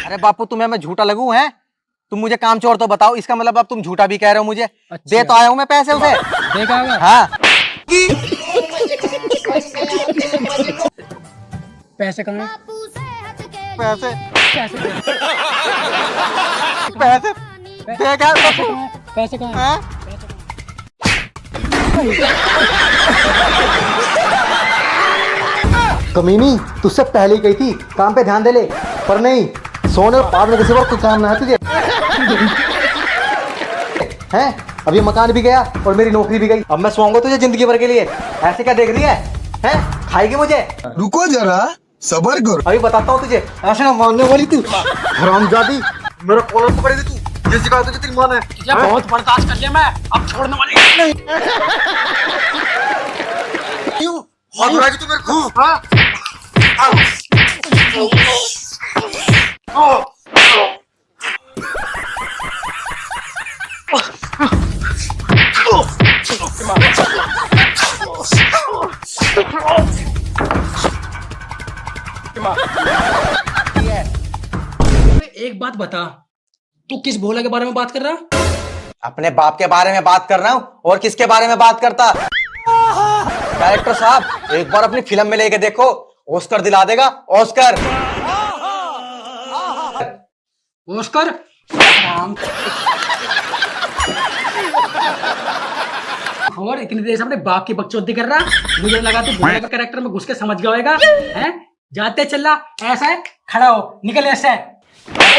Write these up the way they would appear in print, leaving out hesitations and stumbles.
अरे बापू तुम्हें मैं झूठा लगूं है? तुम मुझे काम चोर तो बताओ, इसका मतलब अब तुम झूठा भी कह रहे हो मुझे। अच्छा। दे तो आया हूं मैं पैसे उसे। देखा होगा। हाँ पैसे कहाँ हैं? पैसे पैसे पैसे दे क्या बापू? पैसे कहाँ हैं? हाँ? कमीनी तुझसे पहले ही गई थी काम पे ध्यान दे ले, पर नहीं सोने और पाप में किसी वक्त कोई काम ना है तुझे। हैं? अब ये मकान भी गया और मेरी नौकरी भी गई। अब मैं सोऊंगा तुझे जिंदगी भर के लिए। ऐसे क्या देख रही है? हैं? खाएगी मुझे? रुको जरा, सबर करो। अभी बताता हूँ तुझे। ऐसे ना मारने वाली तू हरामजादी। मेरा कॉलर पकड़ेगी तू। ये सिखाया तुझे तेरी माँ ने। तुझे बहुत बर्दाश्त कर लिया मैं, अब छोड़ने वाली नहीं। क्यों? हाथ उठाएगी तू मेरे को? हाँ? एक बात बता, तू किस भोला के बारे में बात कर रहा? अपने बाप के बारे में बात कर रहा हूँ, और किसके बारे में बात करता? डायरेक्टर साहब एक बार अपनी फिल्म में लेके देखो, ऑस्कर दिला देगा। Oscar Oscar? और इतनी देर से अपने बाप की बकचोदी कर रहा, मुझे लगा तू भोले का कैरेक्टर में घुस के समझ गया होगा। हैं? जाते चल रहा ऐसा है, खड़ा हो, निकल ऐसे है।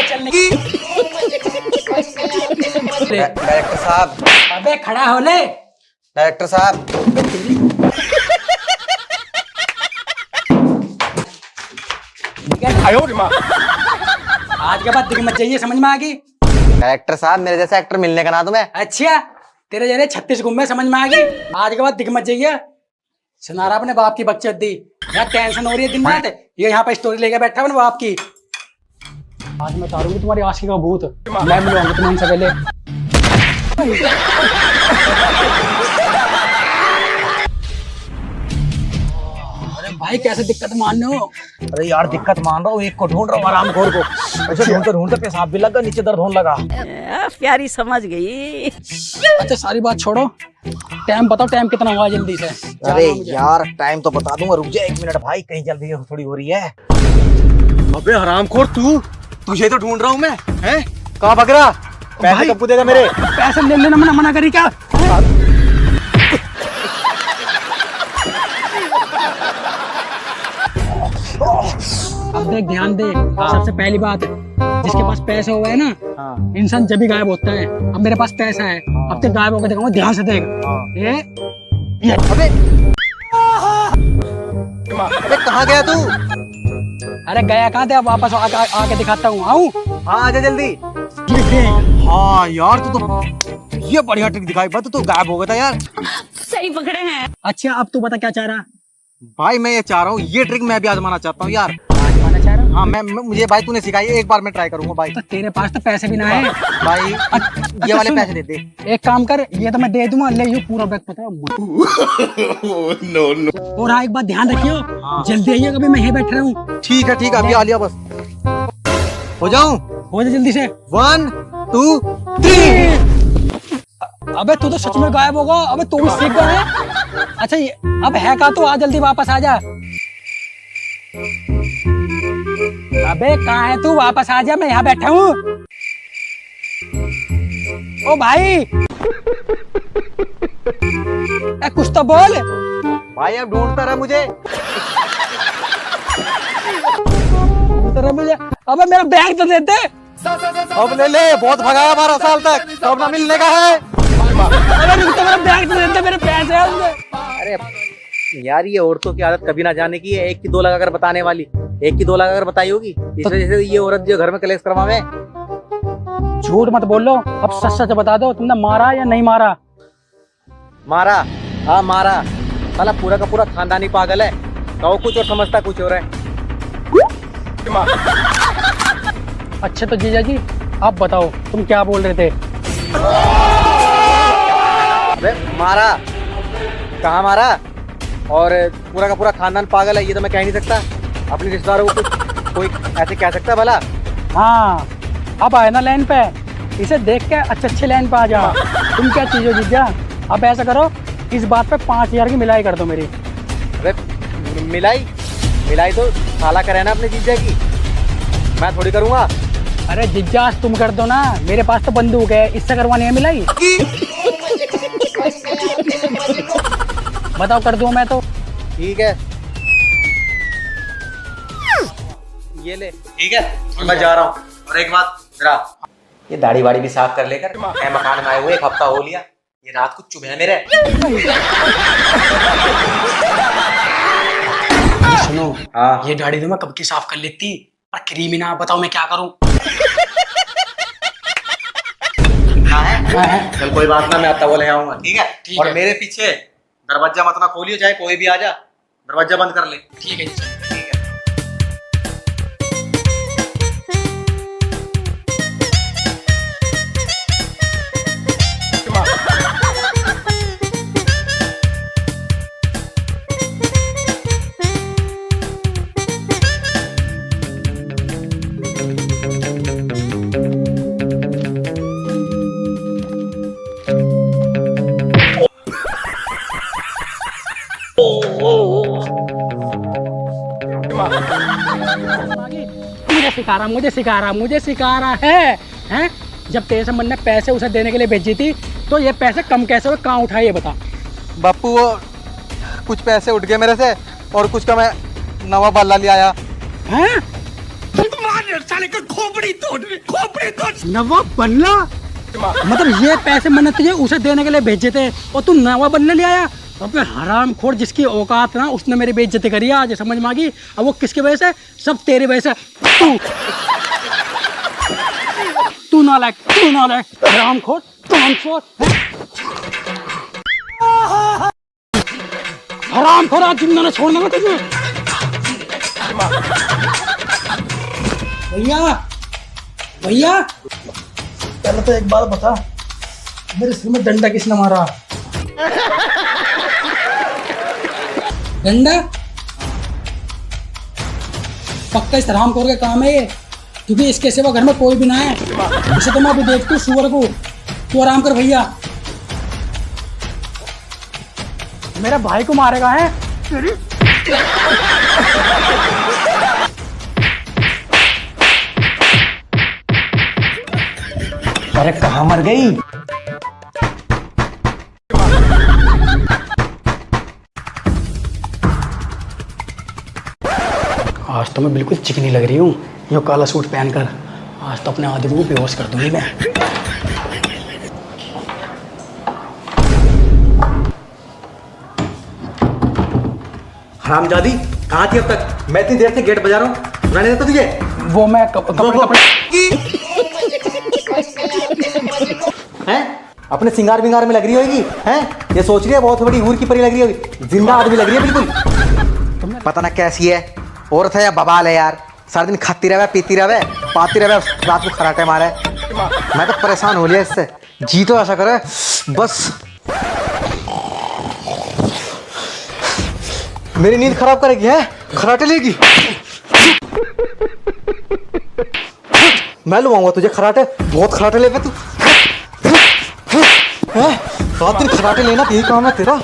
चलने डायरेक्टर साहब। अबे खड़ा हो ले। डायरेक्टर साहब आज के बाद दिख मत जाइए, समझ में आ गई? डायरेक्टर साहब मेरे जैसा एक्टर मिलने का ना तुम्हें। अच्छा, तेरे जरे 36 गुम्बे, समझ में आ गई? आज के बाद दिख मत जाइए। सुना रहा अपने बाप की बकचोदी। यार टेंशन हो रही है दिन रात, ये यहाँ पे स्टोरी लेके बैठा है अपने बाप की। आज मैं उतारूंगी तुम्हारी आशिकी का भूत। मैं मिलूंगा तुम्हें उनसे पहले। अरे भाई कैसे दिक्कत मान रहे हो? अरे यार दिक्कत मान रहा हूँ, एक को ढूंढ रहा हूँ आराम खोर को। ऐसे ढूंढते ढूंढते पेशाब भी लगा, नीचे दर्द होने लगा। प्यारी समझ गई। अच्छा सारी बात छोड़ो, टाइम बताओ, टाइम कितना हुआ जल्दी से? अरे यार टाइम तो बता दूंगा, रुक जा 1 मिनट भाई, कहीं जल्दी थोड़ी हो रही है। अबे हरामखोर तू, तुझे तो ढूंढ रहा हूँ मैं। हैं? कहाँ भाग रहा? पैसे कब देगा मेरे? पैसे ले लेना, मना करी क्या? अब देख ध्यान दे, सबसे पहली बात, जिसके पास पैसे हुए है ना, इंसान जब भी गायब होता है। अब मेरे पास पैसा है, अब तक गायब होकर देखूंगा, ध्यान से देख। ये अबे अबे कहाँ गया तू? अरे गया कहाँ थे, अब वापस आके दिखाता हूँ। आऊँ? हाँ आजा जल्दी। हाँ यार तू तो ये बढ़िया ट्रिक दिखाई, बस तू गायब हो गया था यार। सही पकड़े हैं। अच्छा अब तू बता क्या चाह रहा? भाई मैं ये चाह रहा हूँ, ये ट्रिक मैं भी आजमाना चाहता हूँ यार। आजमाना चाह रहा? हाँ मैं मुझे भाई तूने सिखाई है, एक बार मैं ट्राई करूंगा भाई। तो तेरे पास तो पैसे भी ना है भाई ये वाले सुन, पैसे दे दे। एक काम कर, ये तो मैं दे दूंगा, ले ये पूरा बैग पता है। No no. और हाँ एक बात ध्यान रखियो, जल्दी आइए, कभी मैं यहीं बैठ रहा हूँ। ठीक है अभी आ लिया, बस हो जाऊं? हो जा जल्दी से। 1 2 3। अबे तू तो सच में गायब होगा, अबे तू भी सीख गया है। अच्छा ये अब है का, तू आ जल्दी वापस आ जा। अबे कहाँ है तू, वापस आ जा, मैं यहाँ बैठा हूँ। ओ भाई कुछ तो बोल भाई अब ढूंढता रहा मुझे। अबे मेरा बैग तो देते। अब ले ले, बहुत भगाया 12 साल तक, तो अब ना मिलने का है। अरे रुक तो, मेरा बैग तो देते, मेरे पैसे हैं उसमें। अरे यार ये औरतों की आदत कभी ना जाने की है, 1 की 2 लगाकर बताने वाली। 1 की 2 लगाकर बताई होगी, इस वजह से ये औरत जो घर में कलेश करवावे। झूठ मत बोलो, अब सच सच बता दो, तुमने मारा या नहीं मारा? मारा? हाँ मारा। साला पूरा का पूरा खानदान ही पागल है, कहो कुछ और समझता कुछ और है। अच्छा तो जीजा जी आप बताओ, तुम क्या बोल रहे थे? अबे मारा? कहाँ मारा? और पूरा का पूरा खानदान पागल है, ये तो मैं कह नहीं सकता। अपने रिश्तेदारों को कुछ कोई ऐसे कह सकता है भला? हाँ, अब आए ना लाइन पे, इसे देख के अच्छे लाइन पे आ जा। तुम क्या चीज हो जीजा? अब ऐसा करो, इस बात पे 5,000 की मिलाई कर दो मेरी। अबे मिलाई तो साला करे ना अपने जीजा की, मैं थोड़ी करूँगा। अरे जीजा तुम कर दो ना, मेरे पास तो बंदूक है, इससे करवानी है मिलाई। बताओ कर दूं मैं तो? ठीक है, ये ले। ठीक है, मैं जा रहा हूँ। और एक बात जरा, ये दाढ़ी वाड़ी भी साफ कर लेकर। मैं मकान में आए हुए 1 हफ्ता हो लिया, ये रात को चुभ है मेरे। सुनो, हाँ, ये दाढ़ी तो मैं कब की साफ कर लेती, पर क्रीमी ना। बताओ मैं क्या करूं? हाँ है? चल कोई बात ना, मैं आता वो ले आऊंगा। ठीक है? ठीक और है। मेरे पीछे दरवाजा मत ना खोलियो, चाहे कोई भी आ जा, दरवाजा बंद कर ले। ठीक है जी। ठीक है। मुझे सिखा रहा है, हैं? जब तेरे संबंध ने पैसे उसे देने के लिए भेजी थी, तो ये पैसे कम कैसे हुए, कहाँ उठाए ये बता। बापू वो कुछ पैसे उठ गए मेरे से, और कुछ का मैं नवा बल्ला ले आया। हैं? नवा बल्ला? मतलब ये पैसे मैंने तुझे उसे देने के लिए भेजे थे और तू नवा बल्ला ले आया? अबे हरामखोर, जिसकी औकात ना उसने मेरी बेइज्जती करी आज, समझ में आ गई? अब वो किसकी वजह से? सब तेरी वजह से। तू नालायक, हरामखोर, हरामखोर, आज जिंदा ना छोड़ना ना तुझे। भैया पहले तो एक बात बता, मेरे सिर में डंडा किसने मारा? डंडा? पक्का इस हरामखोर का काम है ये, क्योंकि इसके सिवा घर में कोई भी ना है। इसे तो मैं अभी देखती हूँ सुअर को। तू आराम कर भैया, मेरा भाई को मारेगा है? अरे कहाँ मर गई? आज तो मैं बिल्कुल चिकनी लग रही हूँ, यो काला सूट पहनकर। आज तो अपने आदमी को बेहोश कर दूंगी मैं। हरामजादी, कहाँ थी अब तक? मैं इतनी देर से गेट बजा रहा हूँ, सुनाई नहीं देता तुझे? वो मैं कपड़े हैं? अपने सिंगार बिंगार में लग रही होगी, हैं? ये सोच रही है बहुत बड़ी हूर की परी लग रही होगी, जिंदा आदमी लग रही है बिल्कुल। पता ना कैसी है, औरत है या बवाल है यार। सारा दिन खाती रहे, पीती रहे, पाती रहे, रात को खराटे मारे। मैं तो परेशान हो लिया इससे। जी तो ऐसा करे बस, मेरी नींद खराब करेगी है, खराटे लेगी। मैं लुआऊंगा तुझे खराटे, बहुत खराटे ले तू। रात दिन खराटे लेना, यही काम है तेरा।